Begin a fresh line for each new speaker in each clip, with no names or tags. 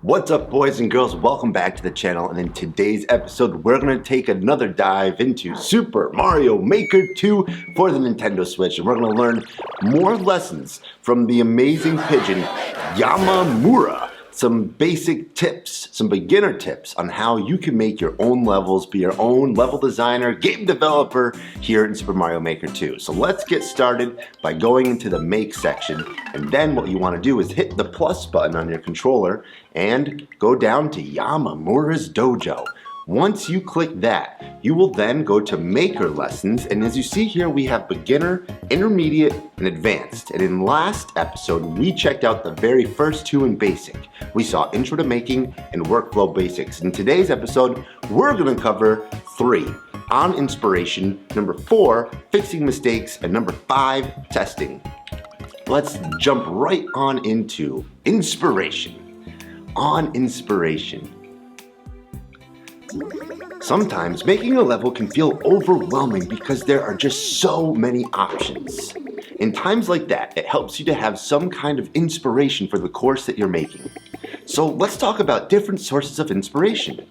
What's up, boys and girls? Welcome back to the channel, and in today's episode we're going to take another dive into Super Mario Maker 2 for the Nintendo Switch, and we're going to learn more lessons from the amazing pigeon Yamamura. Some basic tips, some beginner tips on how you can make your own levels, be your own level designer, game developer here in Super Mario Maker 2. So let's get started by going into the Make section, and then what you want to do is hit the plus button on your controller and go down to Yamamura's Dojo. Once you click that, you will then go to Maker Lessons, and as you see here, we have Beginner, Intermediate, and Advanced. And in last episode, we checked out the very first two in Basic. We saw Intro to Making and Workflow Basics. In today's episode, we're going to cover 3. On Inspiration, number 4, Fixing Mistakes, and number 5, Testing. Let's jump right on into Inspiration. On Inspiration. Sometimes making a level can feel overwhelming because there are just so many options. In times like that, it helps you to have some kind of inspiration for the course that you're making. So let's talk about different sources of inspiration.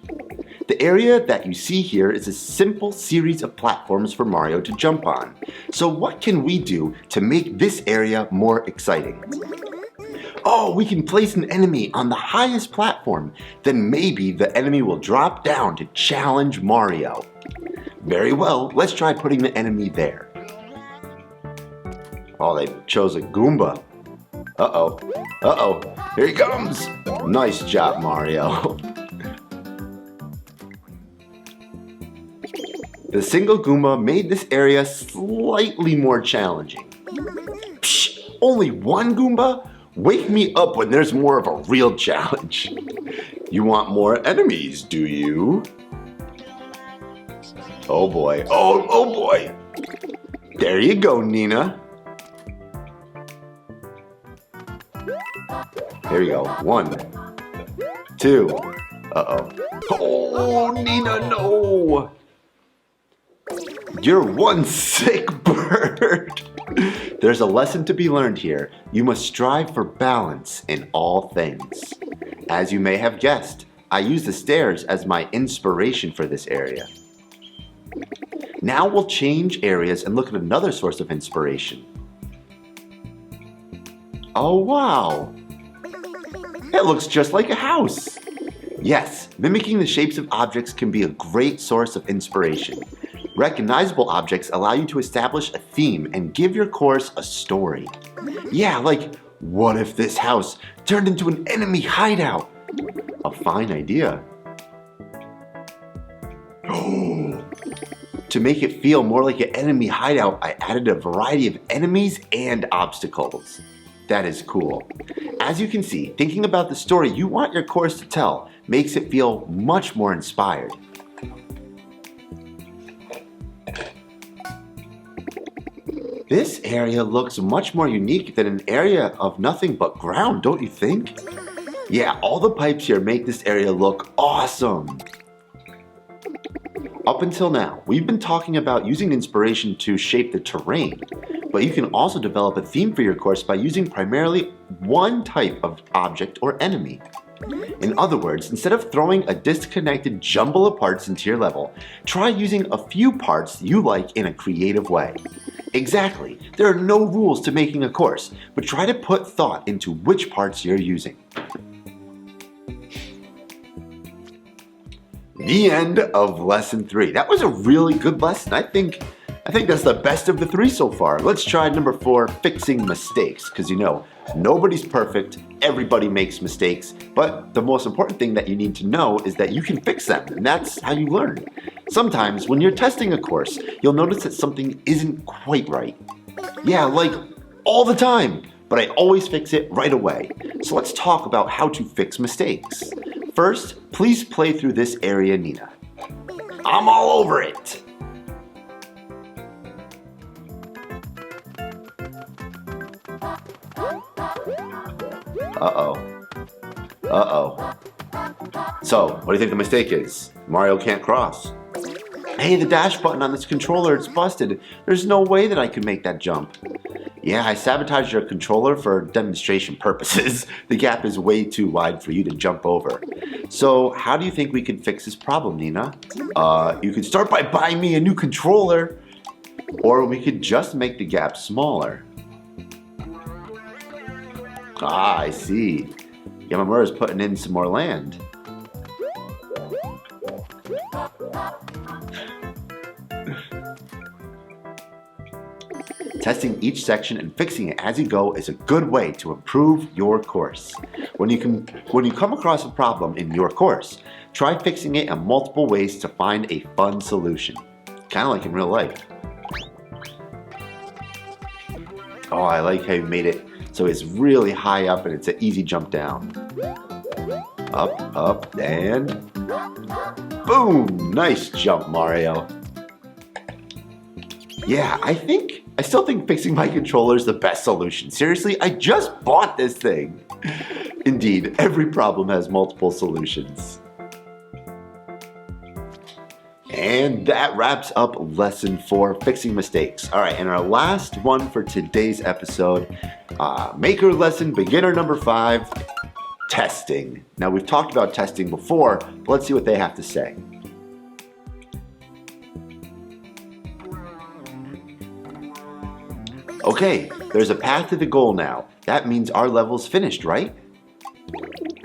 The area that you see here is a simple series of platforms for Mario to jump on. So what can we do to make this area more exciting? Oh, we can place an enemy on the highest platform. Then maybe the enemy will drop down to challenge Mario. Very well, let's try putting the enemy there. Oh, they chose a Goomba. Uh-oh, here he comes. Nice job, Mario. The single Goomba made this area slightly more challenging. Psh, only one Goomba? Wake me up when there's more of a real challenge. You want more enemies, do you? Oh boy, oh boy. There you go, Nina. There you go, 1, 2, uh-oh. Oh, Nina, no. You're one sick bird. There's a lesson to be learned here. You must strive for balance in all things. As you may have guessed, I use the stairs as my inspiration for this area. Now we'll change areas and look at another source of inspiration. Oh wow! It looks just like a house! Yes, mimicking the shapes of objects can be a great source of inspiration. Recognizable objects allow you to establish a theme and give your course a story. Yeah, like, what if this house turned into an enemy hideout? A fine idea. To make it feel more like an enemy hideout, I added a variety of enemies and obstacles. That is cool. As you can see, thinking about the story you want your course to tell makes it feel much more inspired. This area looks much more unique than an area of nothing but ground, don't you think? Yeah, all the pipes here make this area look awesome. Up until now, we've been talking about using inspiration to shape the terrain, but you can also develop a theme for your course by using primarily one type of object or enemy. In other words, instead of throwing a disconnected jumble of parts into your level, try using a few parts you like in a creative way. Exactly, there are no rules to making a course, but try to put thought into which parts you're using. The end of lesson 3. That was a really good lesson. I think that's the best of the 3 so far. Let's try number 4, Fixing Mistakes, because you know, nobody's perfect, everybody makes mistakes, but the most important thing that you need to know is that you can fix them, and that's how you learn. Sometimes when you're testing a course, you'll notice that something isn't quite right. Yeah, like all the time, but I always fix it right away. So let's talk about how to fix mistakes. First, please play through this area, Nina. I'm all over it. Uh-oh. So, what do you think the mistake is? Mario can't cross. Hey, the dash button on this controller, it's busted. There's no way that I could make that jump. Yeah, I sabotaged your controller for demonstration purposes. The gap is way too wide for you to jump over. So how do you think we could fix this problem, Nina? You could start by buying me a new controller. Or we could just make the gap smaller. Ah, I see. Yamamura's putting in some more land. Testing each section and fixing it as you go is a good way to improve your course. When you come across a problem in your course, try fixing it in multiple ways to find a fun solution. Kind of like in real life. Oh, I like how you made it so it's really high up and it's an easy jump down. Up, up, and boom! Nice jump, Mario. Yeah, I still think fixing my controller is the best solution. Seriously, I just bought this thing. Indeed, every problem has multiple solutions. And that wraps up lesson 4, fixing mistakes. All right, and our last one for today's episode, maker lesson, beginner number 5, testing. Now we've talked about testing before, but let's see what they have to say. Okay, there's a path to the goal now. That means our level's finished, right?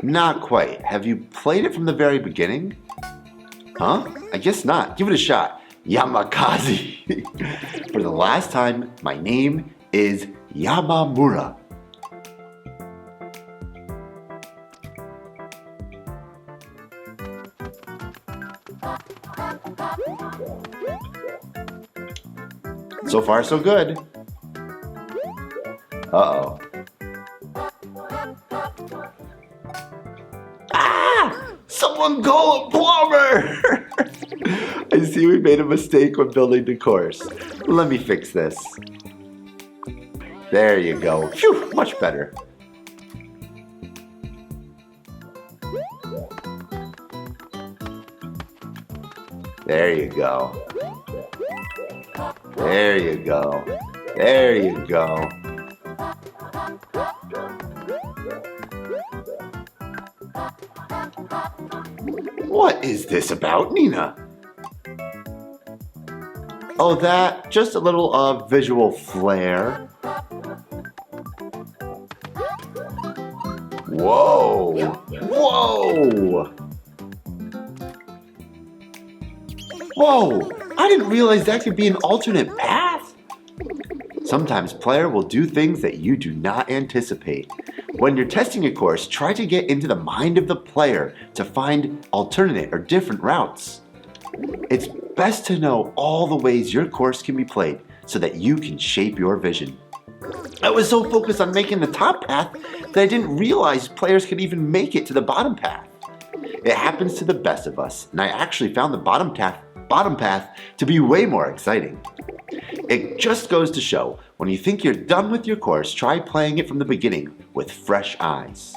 Not quite. Have you played it from the very beginning? Huh? I guess not. Give it a shot. Yamakaze. For the last time, my name is Yamamura. So far, so good. Uh-oh. Ah! Someone call a plumber! I see we made a mistake when building the course. Let me fix this. There you go. Phew, much better. There you go. There you go. There you go. What is this about, Nina? Oh, that, just a little visual flair. Whoa! Whoa! Whoa! I didn't realize that could be an alternate path. Sometimes player will do things that you do not anticipate. When you're testing a course, try to get into the mind of the player to find alternate or different routes. It's best to know all the ways your course can be played so that you can shape your vision. I was so focused on making the top path that I didn't realize players could even make it to the bottom path. It happens to the best of us, and I actually found the bottom path to be way more exciting. It just goes to show, when you think you're done with your course, try playing it from the beginning with fresh eyes.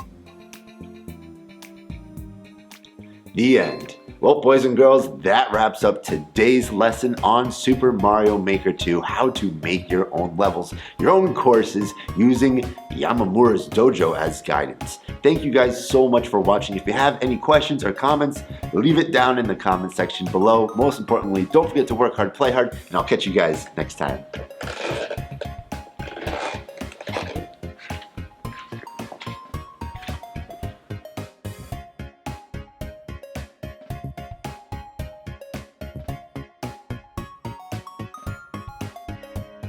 The end. Well, boys and girls, that wraps up today's lesson on Super Mario Maker 2, how to make your own levels, your own courses, using Yamamura's Dojo as guidance. Thank you guys so much for watching. If you have any questions or comments, leave it down in the comment section below. Most importantly, don't forget to work hard, play hard, and I'll catch you guys next time.